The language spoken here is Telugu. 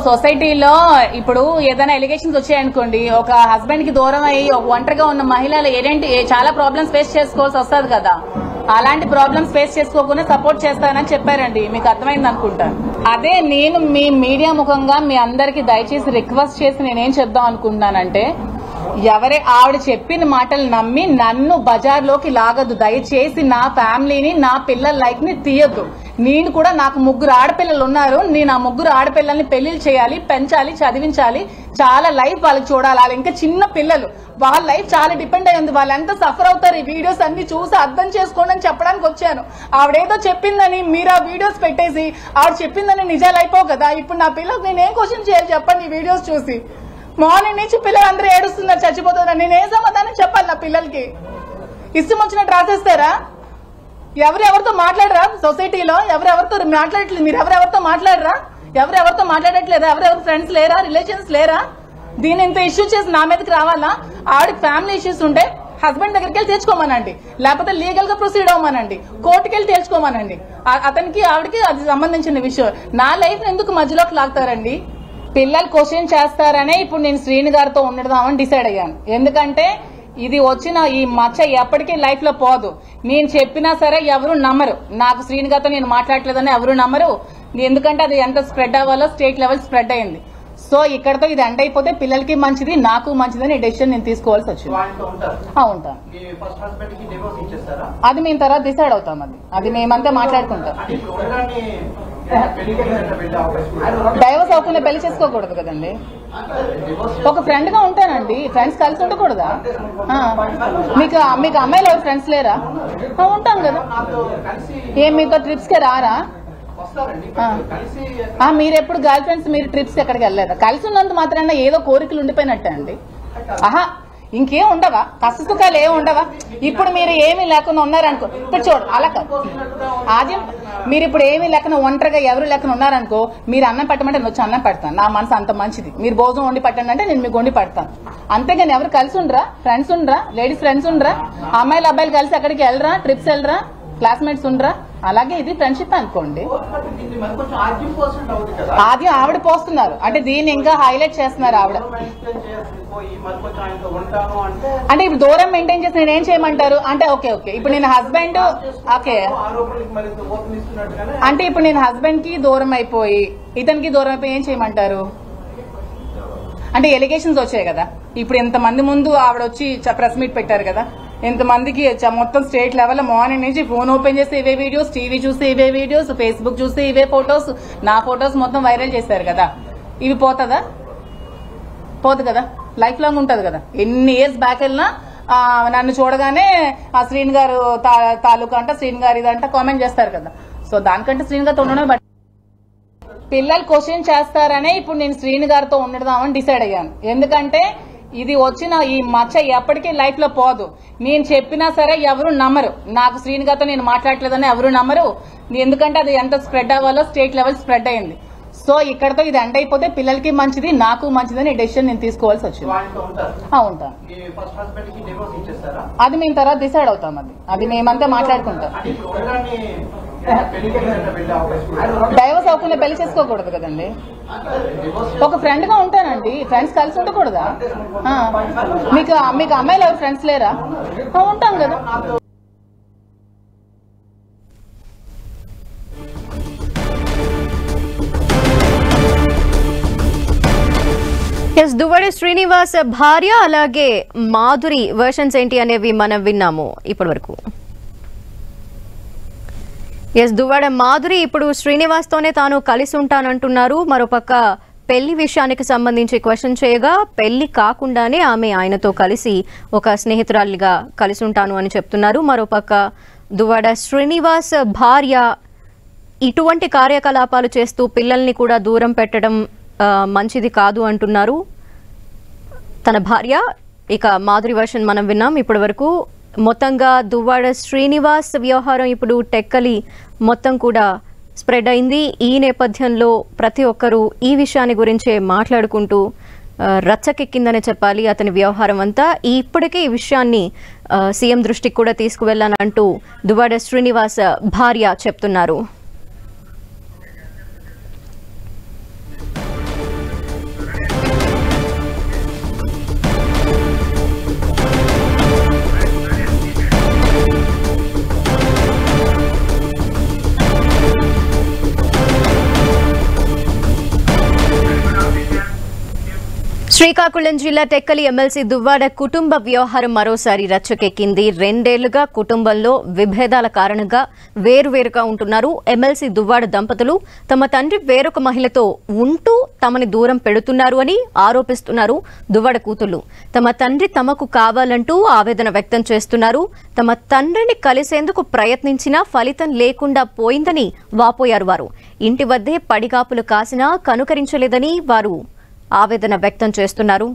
సొసైటీలో ఇప్పుడు ఏదైనా ఎలిగేషన్స్ వచ్చాయనుకోండి, ఒక హస్బెండ్ కి దూరం అయ్యి ఒక ఒంటరిగా ఉన్న మహిళలు చాలా ప్రాబ్లమ్స్ ఫేస్ చేసుకోవాల్సి వస్తుంది కదా. అలాంటి ప్రాబ్లమ్స్ ఫేస్ చేసుకోకుండా సపోర్ట్ చేస్తానని చెప్పారండి. మీకు అర్థమైంది అనుకుంటా. అదే నేను మీ మీడియా ముఖంగా మీ అందరికి దయచేసి రిక్వెస్ట్ చేసి నేనేం చెప్దాం అనుకుంటున్నానంటే, ఆవిడ చెప్పిన మాటలు నమ్మి నన్ను బజార్లోకి లాగద్దు. దయచేసి నా ఫ్యామిలీని, నా పిల్లల లైఫ్ ని తీయద్దు. నేను కూడా, నాకు 3 ఆడపిల్లలు ఉన్నారు. నేను ఆ 3 ఆడపిల్లల్ని పెళ్లిళ్ళు చేయాలి, పెంచాలి, చదివించాలి. చాలా లైఫ్ వాళ్ళకి చూడాలి. వాళ్ళు ఇంకా చిన్న పిల్లలు, వాళ్ళ లైఫ్ చాలా డిపెండ్ అయి ఉంది. వాళ్ళు ఎంత సఫర్ అవుతారు ఈ వీడియోస్ అన్ని చూసి అర్థం చేసుకోండి అని చెప్పడానికి వచ్చాను. ఆవిడేదో చెప్పిందని మీరు ఆ వీడియోస్ పెట్టేసి ఆవిడ చెప్పిందని నిజాలు అయిపోవు కదా. ఇప్పుడు నా పిల్లలకు నేను ఏం క్వశ్చన్ చేయాలి చెప్పండి ఈ వీడియోస్ చూసి? మార్నింగ్ నుంచి పిల్లలందరూ ఏడుస్తున్నారు, చచ్చిపోతున్నారు. నేను ఏ సమాధానం చెప్పాలి నా పిల్లలకి? ఇష్టం వచ్చినట్టు రాసేస్తారా? ఎవరెవరితో మాట్లాడరా? సొసైటీలో ఎవరెవరితో మాట్లాడట్లేదు? మీరు ఎవరెవరితో మాట్లాడరా? ఎవరెవరితో మాట్లాడట్లేదా? ఎవరెవరు ఫ్రెండ్స్ లేరా? రిలేషన్స్ లేరా? దీని ఇంత ఇష్యూ చేసి నా మీదకి రావాలా? ఆవిడకి ఫ్యామిలీ ఇష్యూస్ ఉంటే హస్బెండ్ దగ్గరికి వెళ్ళి తెచ్చుకోమనండి, లేకపోతే లీగల్ గా ప్రొసీడ్ అవ్వమనండి, కోర్టుకి వెళ్ళి తేల్చుకోమనండి. అతనికి ఆవిడకి అది సంబంధించిన విషయం. నా లైఫ్ ఎందుకు మధ్యలోకి లాగుతారండి? పిల్లలు క్వశ్చన్ చేస్తారనే ఇప్పుడు నేను శ్రీని గారితో ఉండదామని డిసైడ్ అయ్యాను. ఎందుకంటే ఇది వచ్చిన ఈ మచ్చ ఎప్పటికీ లైఫ్ లో పోదు. నేను చెప్పినా సరే ఎవరు నమ్మరు. నాకు శ్రీని గారితో నేను మాట్లాడలేదని ఎవరు నమ్మరు. ఎందుకంటే అది ఎంత స్ప్రెడ్ అవ్వాలో స్టేట్ లెవెల్ స్ప్రెడ్ అయింది. సో ఇక్కడతో ఇది ఎండ్ అయిపోతే పిల్లలకి మంచిది, నాకు మంచిదని డెసిషన్ నేను తీసుకోవాల్సి వచ్చింది. ఉంటాను. అది మేము తర్వాత డిసైడ్ అవుతాం. అది మేమంతా మాట్లాడుకుంటాం. డైవర్స్ అవ్వకుండా పెళ్లి చేసుకోకూడదు కదండి. ఒక ఫ్రెండ్ గా ఉంటానండి. ఫ్రెండ్స్ కలిసి ఉండకూడదా? మీకు అమ్మాయిలు ఎవరు ఫ్రెండ్స్ లేరా? ఉంటాం కదా. ఏం మీతో ట్రిప్స్ కి రారా? మీరు ఎప్పుడు గర్ల్ ఫ్రెండ్స్ మీరు ట్రిప్స్ ఎక్కడికి వెళ్ళలేదా? కలిసి ఉన్నంత మాత్రాన ఏదో కోరికలు ఉండిపోయినట్టే అండి. ఇంకేం ఉండవా? కష్ట సుఖాలు ఏమి ఉండవా? ఇప్పుడు మీరు ఏమీ లేకుండా ఉన్నారనుకో, ఇప్పుడు చూడు అలా కాదు. ఆద్యం మీరు ఇప్పుడు ఏమీ లేకుండా ఒంటరిగా ఎవరు లేకుండా ఉన్నారనుకో, మీరు అన్నం పెట్టమంటే నేను వచ్చి అన్నం పెడతాను. నా మనసు అంత మంచిది. మీరు భోజనం వండి పెట్టండి అంటే నేను మీకు వండి పెడతాను. అంతేగాని ఎవరు కలిసి ఉండరా? ఫ్రెండ్స్ ఉండరా? లేడీస్ ఫ్రెండ్స్ ఉండరా? అమ్మాయిలు అబ్బాయిలు కలిసి ఎక్కడికి వెళ్ళరా? ట్రిప్స్ వెళ్ళరా? క్లాస్మేట్స్ ఉండరా? అలాగే ఇది ఫ్రెండ్షిప్ అనుకోండి. ఆద్యం ఆవిడ పోస్తున్నారు అంటే దీన్ని ఇంకా హైలైట్ చేస్తున్నారు ఆవిడ. అంటే ఇప్పుడు దూరం మెయింటైన్ చేసి నేను ఏం చేయమంటారు అంటే? ఓకే ఇప్పుడు నేను హస్బెండ్ అంటే ఇప్పుడు నేను హస్బెండ్ కి దూరం అయిపోయి ఇతనికి దూరం అయిపోయి ఏం చేయమంటారు? అంటే ఎలిగేషన్స్ వచ్చాయి కదా. ఇప్పుడు ఎంతమంది ముందు ఆవిడ వచ్చి ప్రెస్ మీట్ పెట్టారు కదా. ఎంతమందికి మొత్తం స్టేట్ లెవెల్ మార్నింగ్ నుంచి ఫోన్ ఓపెన్ చేస్తే ఇవే వీడియోస్, టీవీ చూస్తే ఇవే వీడియోస్, ఫేస్బుక్ చూస్తే ఇవే ఫొటోస్, నా ఫొటోస్ మొత్తం వైరల్ చేశారు కదా. ఇవి పోతుందా? పోదు కదా. లైఫ్ లాంగ్ ఉంటది కదా. ఎన్ని ఇయర్స్ బ్యాక్ వెళ్ళినా నన్ను చూడగానే ఆ శ్రీని గారు తాలూకా అంట, శ్రీని గారు ఇదంట కామెంట్ చేస్తారు కదా. సో దానికంటే శ్రీని గారితో ఉండడం పిల్లలు క్వశ్చన్ చేస్తారనే ఇప్పుడు నేను శ్రీని గారితో ఉండదామని డిసైడ్ అయ్యాను. ఎందుకంటే ఇది వచ్చిన ఈ మచ్చ ఎప్పటికీ లైఫ్ లో పోదు. నేను చెప్పినా సరే ఎవరు నమ్మరు. నాకు శ్రీని గారితో నేను మాట్లాడలేదని ఎవరు నమ్మరు. ఎందుకంటే అది ఎంత స్ప్రెడ్ అవ్వాలో స్టేట్ లెవెల్ స్ప్రెడ్ అయింది. సో ఇక్కడతో ఇది ఎండ్ అయిపోతే పిల్లలకి మంచిది, నాకు మంచిదని డెసిషన్ నేను తీసుకోవాల్సి వచ్చింది. ఉంటాను. అది మేము తర్వాత డిసైడ్ అవుతాం. అది మేమంతా మాట్లాడుకుంటాం. డైవర్స్ అవ్వకుండా పెళ్లి చేసుకోకూడదు కదండి. ఒక ఫ్రెండ్ గా ఉంటానండి. ఫ్రెండ్స్ కలిసి ఉండకూడదా? మీకు అమ్మాయిలు ఎవరు ఫ్రెండ్స్ లేరా? ఉంటాం కదా. దువ్వాడ శ్రీనివాస్ భార్య అలాగే మాధురి వర్షన్స్ ఏంటి అనేవి మనం విన్నాము ఇప్పటి వరకు. దువ్వాడ మాధురి ఇప్పుడు శ్రీనివాస్ తోనే తాను కలిసి ఉంటానంటున్నారు. మరోపక్క పెళ్లి విషయానికి సంబంధించి క్వశ్చన్ చేయగా పెళ్లి కాకుండానే ఆమె ఆయనతో కలిసి ఒక స్నేహితురాలిగా కలిసి ఉంటాను అని చెప్తున్నారు. మరోపక్క దువ్వాడ శ్రీనివాస్ భార్య ఇటువంటి కార్యకలాపాలు చేస్తూ పిల్లల్ని కూడా దూరం పెట్టడం మంచిది కాదు అంటున్నారు తన భార్య. ఇక మాధురి వర్షన్ మనం విన్నాం ఇప్పటి వరకు. మొత్తంగా దువ్వాడ శ్రీనివాస్ వ్యవహారం ఇప్పుడు టెక్కలి మొత్తం కూడా స్ప్రెడ్ అయింది. ఈ నేపథ్యంలో ప్రతి ఒక్కరూ ఈ విషయాన్ని గురించే మాట్లాడుకుంటూ రచ్చకెక్కిందనే చెప్పాలి అతని వ్యవహారం అంతా. ఇప్పటికే ఈ విషయాన్ని సీఎం దృష్టికి కూడా తీసుకువెళ్లానంటూ దువ్వాడ శ్రీనివాస్ భార్య చెప్తున్నారు. శ్రీకాకుళం జిల్లా టెక్కలి ఎమ్మెల్సీ దువ్వాడ కుటుంబ వ్యవహారం మరోసారి రచ్చకెక్కింది. 2 ఏళ్లుగా కుటుంబంలో విభేదాల కారణంగా వేరువేరుగా ఉంటున్నారు ఎమ్మెల్సీ దువ్వాడ దంపతులు. తమ తండ్రి వేరొక మహిళతో ఉంటూ తమని దూరం పెడుతున్నారు అని ఆరోపిస్తున్నారు దువ్వాడ కూతుళ్లు. తమ తండ్రి తమకు కావాలంటూ ఆవేదన వ్యక్తం చేస్తున్నారు. తమ తండ్రిని కలిసేందుకు ప్రయత్నించినా ఫలితం లేకుండా పోయిందని వాపోయారు వారు. ఇంటి వద్దే పడిగాపులు కాసినా కనుకరించలేదని వారు ఆవేదన వ్యక్తం చేస్తున్నారు.